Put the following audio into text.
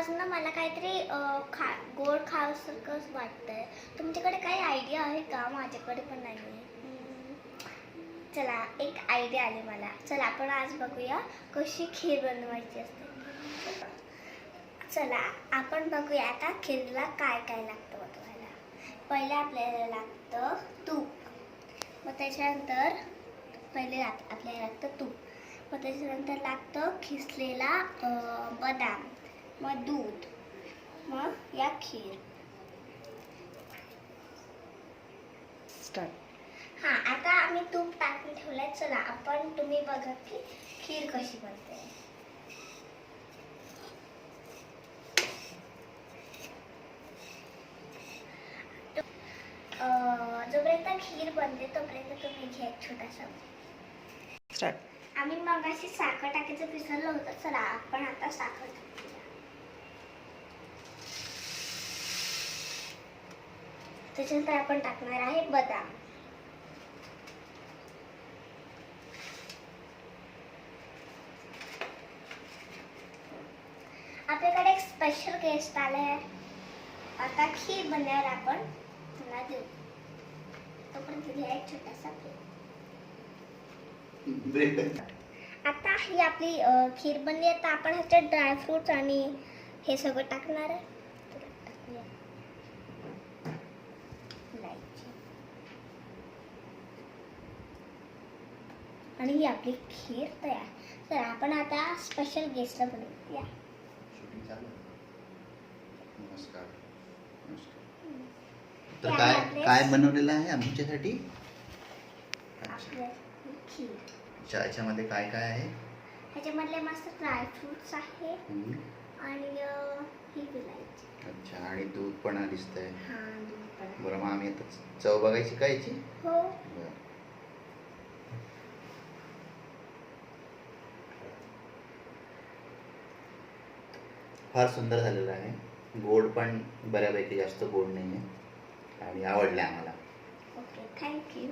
सकाळपासून ना मला काहीतरी गोड खावसारखंच वाटतंय. तुमच्याकडे काही आयडिया आहे का? माझ्याकडे पण नाही आहे. चला एक आयडिया आली मला. चला आपण आज बघूया कशी खीर बनवायची असते. चला आपण बघूया आता खीरला काय काय लागतं बनवायला. पहिले आपल्याला लागतं तूप, मग त्याच्यानंतर आपल्याला लागतं तूप, मग त्याच्यानंतर लागतं खिसलेला बदाम, मग दूध, मग या खीर. स्टार्ट. हां, आता आम्ही तूप टाकून ठेवलंय. चला तुम्ही बघा की खीर कशी बनते. जोपर्यंत खीर बनते तोपर्यंत तुम्ही घ्या एक छोटासा. स्टार्ट. आम्ही मगाशी साखर टाकायचं विसरलो होतं. चला आपण आता साखर टाकूया. त्याच्यानंतर आपण टाकणार आहे बदाम. आपल्याकडे एक स्पेशल गेस्ट आले. आता खीर बनल्यावर आपण त्यांना देऊ. तोपर्यंत घ्या एक छोटासा ब्रेक. आता ही आपली खीर बनली. आता आपण ह्याच्यात ड्रायफ्रुट्स आणि हे सगळं टाकणार आहे. टाकूया इलायची. आणि ही आपली खीर तयार. तर आपण आता स्पेशल गेस्टला बोलवूया. नमस्कार. तर काय बनवलेलं आहे आमच्यासाठी? खीर. अच्छा, याच्यामध्ये काय काय आहे? ह्याच्यामधले मस्त ड्रायफ्रुट्स आहे आणि ही विलायची. अच्छा, आणि दूध पण दिसतंय. हां, दूध पण. बरं, मग आम्ही आता चव बघायची का याची? हो. बरं. फार सुंदर झालेलं आहे. गोड पण बऱ्यापैकी जास्त गोड नाही आहे आणि आवडलं आम्हाला. Okay, thank you.